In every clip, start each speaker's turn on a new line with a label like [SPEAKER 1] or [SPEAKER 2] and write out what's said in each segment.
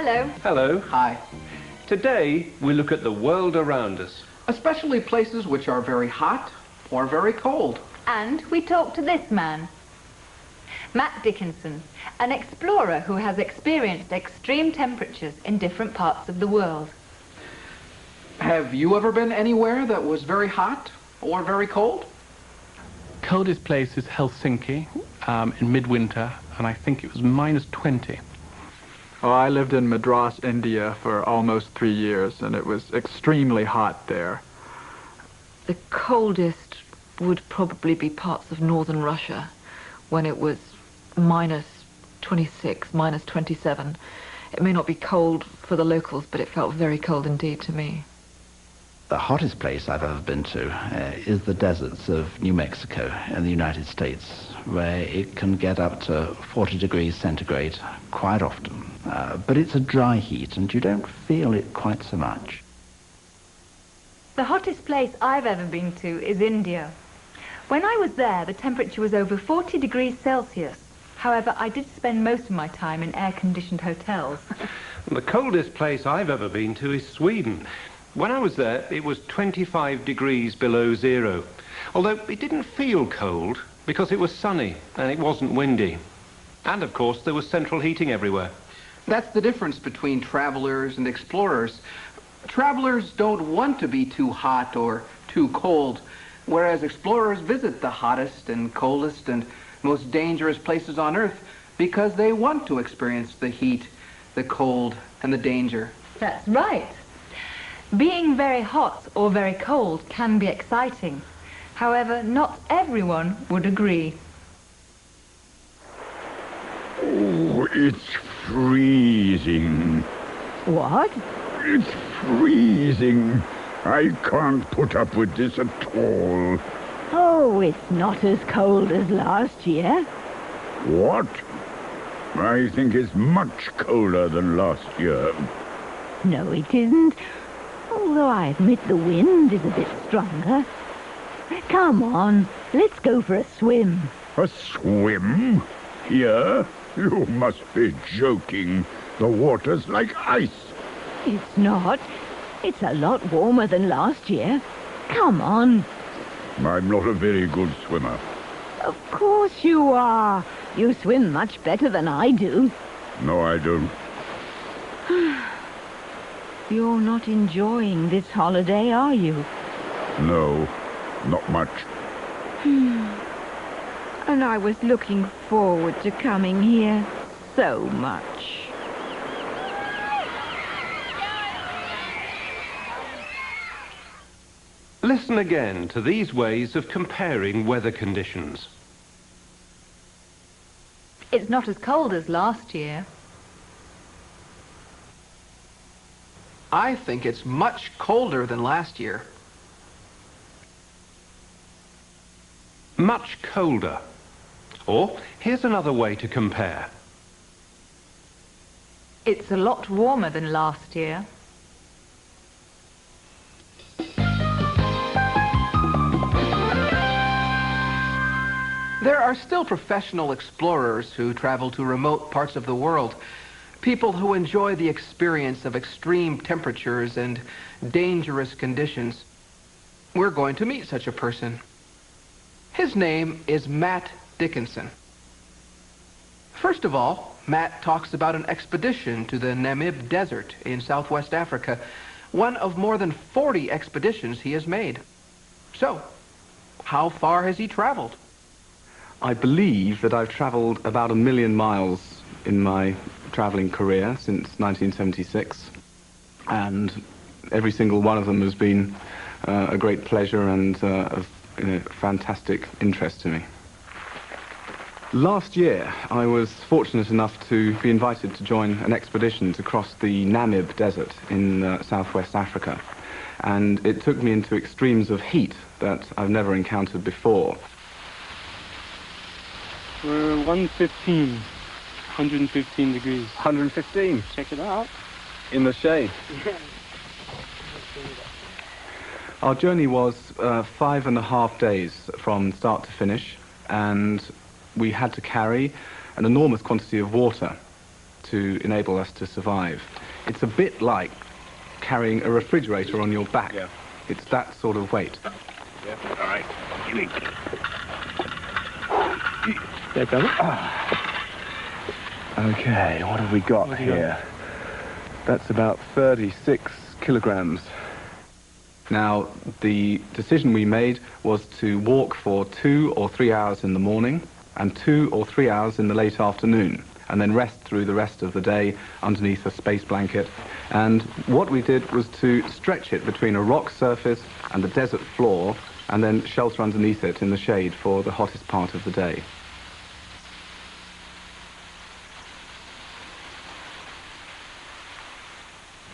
[SPEAKER 1] Hello.
[SPEAKER 2] Hello.
[SPEAKER 3] Hi.
[SPEAKER 2] Today we look at the world around us.
[SPEAKER 3] Especially places which are very hot or very cold.
[SPEAKER 1] And we talk to this man, Matt Dickinson, an explorer who has experienced extreme temperatures in different parts of the world.
[SPEAKER 3] Have you ever been anywhere that was very hot or very cold?
[SPEAKER 4] Coldest place is Helsinki in midwinter, and I think it was -20.
[SPEAKER 5] Oh, I lived in Madras, India for almost 3 years, and it was extremely hot there.
[SPEAKER 6] The coldest would probably be parts of northern Russia, when it was -26, -27. It may not be cold for the locals, but it felt very cold indeed to me.
[SPEAKER 7] The hottest place I've ever been to is the deserts of New Mexico in the United States, where it can get up to 40 degrees centigrade quite often. But it's a dry heat, and you don't feel it quite so much.
[SPEAKER 1] The hottest place I've ever been to is India. When I was there, the temperature was over 40 degrees Celsius. However, I did spend most of my time in air-conditioned hotels.
[SPEAKER 2] The coldest place I've ever been to is Sweden. When I was there, it was 25 degrees below zero. Although it didn't feel cold because it was sunny and it wasn't windy. And of course, there was central heating everywhere.
[SPEAKER 3] That's the difference between travelers and explorers. Travelers don't want to be too hot or too cold, whereas explorers visit the hottest and coldest and most dangerous places on Earth because they want to experience the heat, the cold, and the danger.
[SPEAKER 1] That's right. Being very hot or very cold can be exciting. However, not everyone would agree.
[SPEAKER 8] Oh, it's freezing.
[SPEAKER 9] What?
[SPEAKER 8] It's freezing. I can't put up with this at all.
[SPEAKER 9] Oh, it's not as cold as last year.
[SPEAKER 8] What? I think it's much colder than last year.
[SPEAKER 9] No, it isn't. Although I admit the wind is a bit stronger. Come on, let's go for a swim.
[SPEAKER 8] A swim? Here? You must be joking. The water's like ice.
[SPEAKER 9] It's not. It's a lot warmer than last year. Come on.
[SPEAKER 8] I'm not a very good swimmer.
[SPEAKER 9] Of course you are. You swim much better than I do.
[SPEAKER 8] No, I don't.
[SPEAKER 9] You're not enjoying this holiday, are you?
[SPEAKER 8] No, not much.
[SPEAKER 6] And I was looking forward to coming here so much.
[SPEAKER 2] Listen again to these ways of comparing weather conditions.
[SPEAKER 1] It's not as cold as last year.
[SPEAKER 3] I think it's much colder than last year.
[SPEAKER 2] Much colder. Or, here's another way to compare.
[SPEAKER 1] It's a lot warmer than last year.
[SPEAKER 3] There are still professional explorers who travel to remote parts of the world. People who enjoy the experience of extreme temperatures and dangerous conditions. We're going to meet such a person. His name is Matt Dickinson. First of all, Matt talks about an expedition to the Namib Desert in Southwest Africa, one of more than 40 expeditions he has made. So, how far has he traveled?
[SPEAKER 4] I believe that I've traveled about 1 million miles in my traveling career since 1976, and every single one of them has been a great pleasure and of fantastic interest to me. Last year, I was fortunate enough to be invited to join an expedition to cross the Namib Desert in southwest Africa, and it took me into extremes of heat that I've never encountered before.
[SPEAKER 10] We're 115 degrees.
[SPEAKER 4] 115?
[SPEAKER 10] Check it out.
[SPEAKER 4] In the shade. Our journey was 5.5 days from start to finish, and we had to carry an enormous quantity of water. to enable us to survive. It's a bit like carrying a refrigerator on your back.
[SPEAKER 8] Yeah.
[SPEAKER 4] It's that sort of weight.
[SPEAKER 8] Yeah, all right.
[SPEAKER 4] There, brother. Okay, what have we got here? That's about 36 kilograms. Now, the decision we made was to walk for 2 or 3 hours in the morning and 2 or 3 hours in the late afternoon, and then rest through the rest of the day underneath a space blanket. And what we did was to stretch it between a rock surface and the desert floor, and then shelter underneath it in the shade for the hottest part of the day.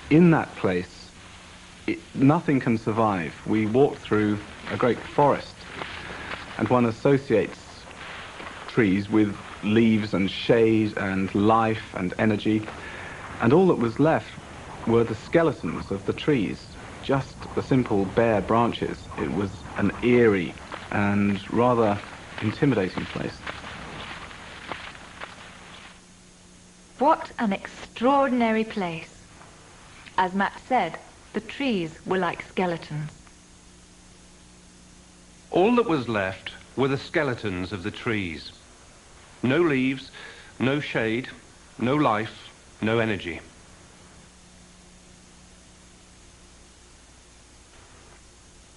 [SPEAKER 4] In that place, nothing can survive. We walked through a great forest, and one associates trees with leaves and shade and life and energy, and all that was left were the skeletons of the trees, just the simple bare branches. It was an eerie and rather intimidating place.
[SPEAKER 1] What an extraordinary place. As Matt said, the trees were like skeletons.
[SPEAKER 2] All that was left were the skeletons of the trees. No leaves, no shade, no life, no energy.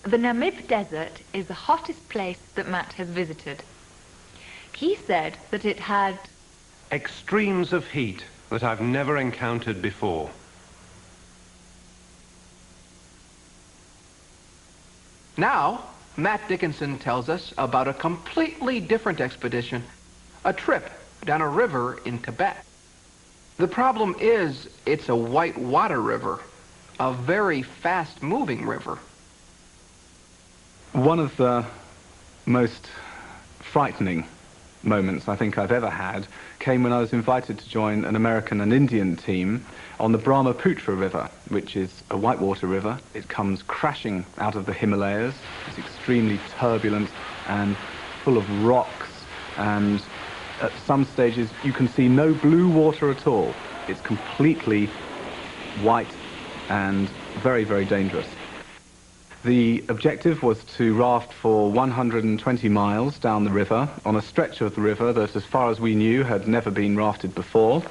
[SPEAKER 1] The Namib Desert is the hottest place that Matt has visited. He said that it had
[SPEAKER 2] Extremes of heat that I've never encountered before.
[SPEAKER 3] Now, Matt Dickinson tells us about a completely different expedition, a trip down a river in Tibet. The problem is, it's a white water river, a very fast-moving river.
[SPEAKER 4] One of the most frightening moments I think I've ever had came when I was invited to join an American and Indian team on the Brahmaputra River, which is a whitewater river. It comes crashing out of the Himalayas. It's extremely turbulent and full of rocks, and at some stages you can see no blue water at all. It's completely white and very, very dangerous. The objective was to raft for 120 miles down the river on a stretch of the river that, as far as we knew, had never been rafted before.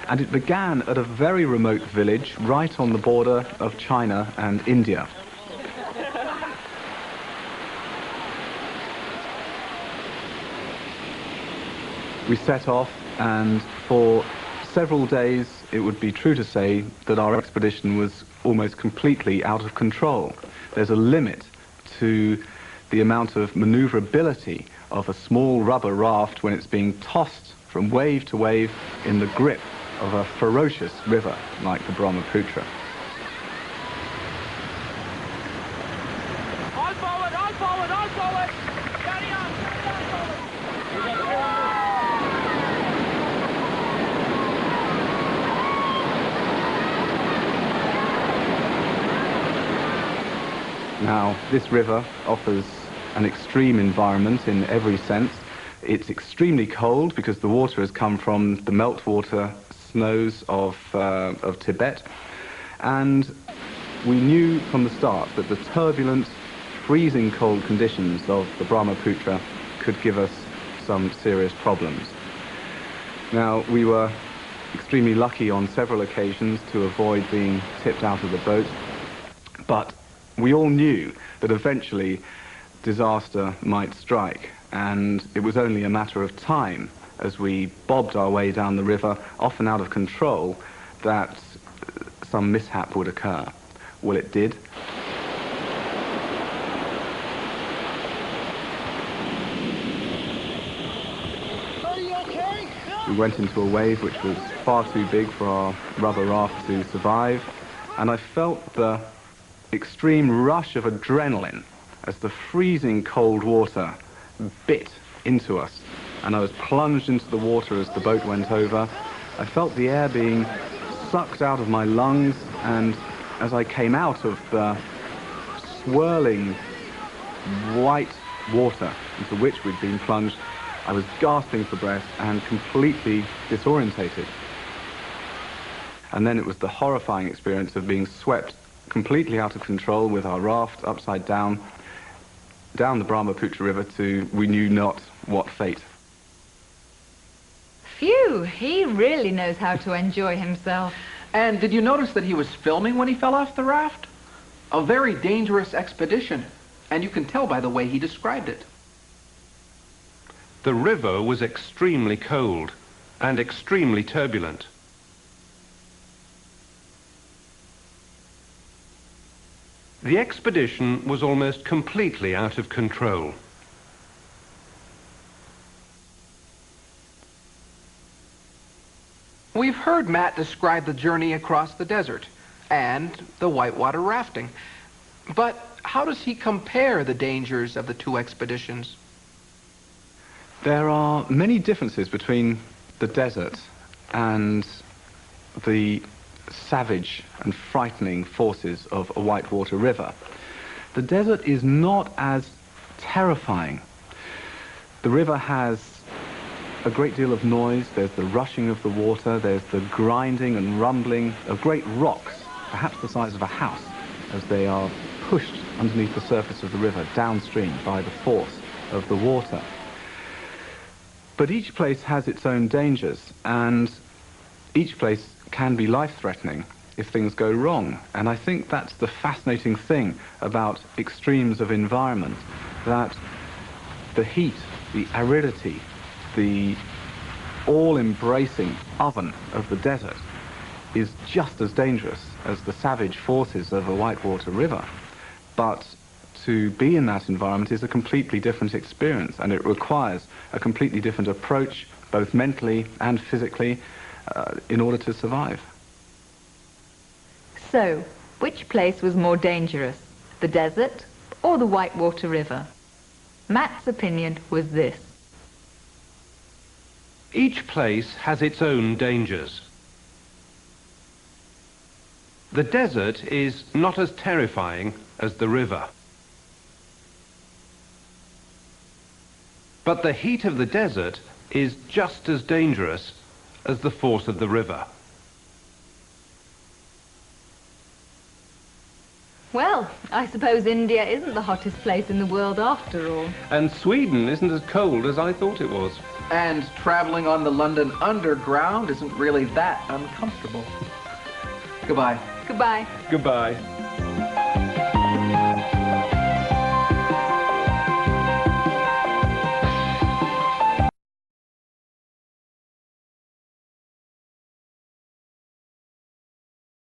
[SPEAKER 4] And it began at a very remote village right on the border of China and India. We set off, and for several days it would be true to say that our expedition was almost completely out of control. There's a limit to the amount of maneuverability of a small rubber raft when it's being tossed from wave to wave in the grip of a ferocious river like the Brahmaputra.
[SPEAKER 10] All forward, all forward, all forward! Carry on,
[SPEAKER 4] Now, this river offers an extreme environment in every sense. It's extremely cold because the water has come from the meltwater snows of Tibet, and we knew from the start that the turbulent, freezing cold conditions of the Brahmaputra could give us some serious problems. Now, we were extremely lucky on several occasions to avoid being tipped out of the boat, but we all knew that eventually disaster might strike, and it was only a matter of time as we bobbed our way down the river, often out of control, that some mishap would occur. Well, it did.
[SPEAKER 10] Are you okay?
[SPEAKER 4] We went into a wave which was far too big for our rubber raft to survive, and I felt the extreme rush of adrenaline as the freezing cold water bit into us, and I was plunged into the water as the boat went over. I felt the air being sucked out of my lungs, and as I came out of the swirling white water into which we'd been plunged, I was gasping for breath and completely disorientated. And then it was the horrifying experience of being swept completely out of control with our raft upside down the Brahmaputra River to we knew not what fate.
[SPEAKER 1] Phew, he really knows how to enjoy himself.
[SPEAKER 3] And did you notice that he was filming when he fell off the raft? A very dangerous expedition, and you can tell by the way he described it.
[SPEAKER 2] The river was extremely cold and extremely turbulent. The expedition was almost completely out of control.
[SPEAKER 3] We've heard Matt describe the journey across the desert and the whitewater rafting. But how does he compare the dangers of the two expeditions?
[SPEAKER 4] There are many differences between the desert and the savage and frightening forces of a whitewater river. The desert is not as terrifying. The river has a great deal of noise. There's the rushing of the water, there's the grinding and rumbling of great rocks, perhaps the size of a house, as they are pushed underneath the surface of the river downstream by the force of the water. But each place has its own dangers, and each place can be life-threatening if things go wrong. And I think that's the fascinating thing about extremes of environment, that the heat, the aridity, the all-embracing oven of the desert is just as dangerous as the savage forces of a whitewater river. But to be in that environment is a completely different experience, and it requires a completely different approach, both mentally and physically, in order to survive.
[SPEAKER 1] So, which place was more dangerous, the desert or the whitewater river? Matt's opinion was this.
[SPEAKER 2] Each place has its own dangers. The desert is not as terrifying as the river. But the heat of the desert is just as dangerous as the force of the river.
[SPEAKER 1] Well, I suppose India isn't the hottest place in the world after all.
[SPEAKER 2] And Sweden isn't as cold as I thought it was.
[SPEAKER 3] And traveling on the London Underground isn't really that uncomfortable. Goodbye.
[SPEAKER 1] Goodbye.
[SPEAKER 2] Goodbye.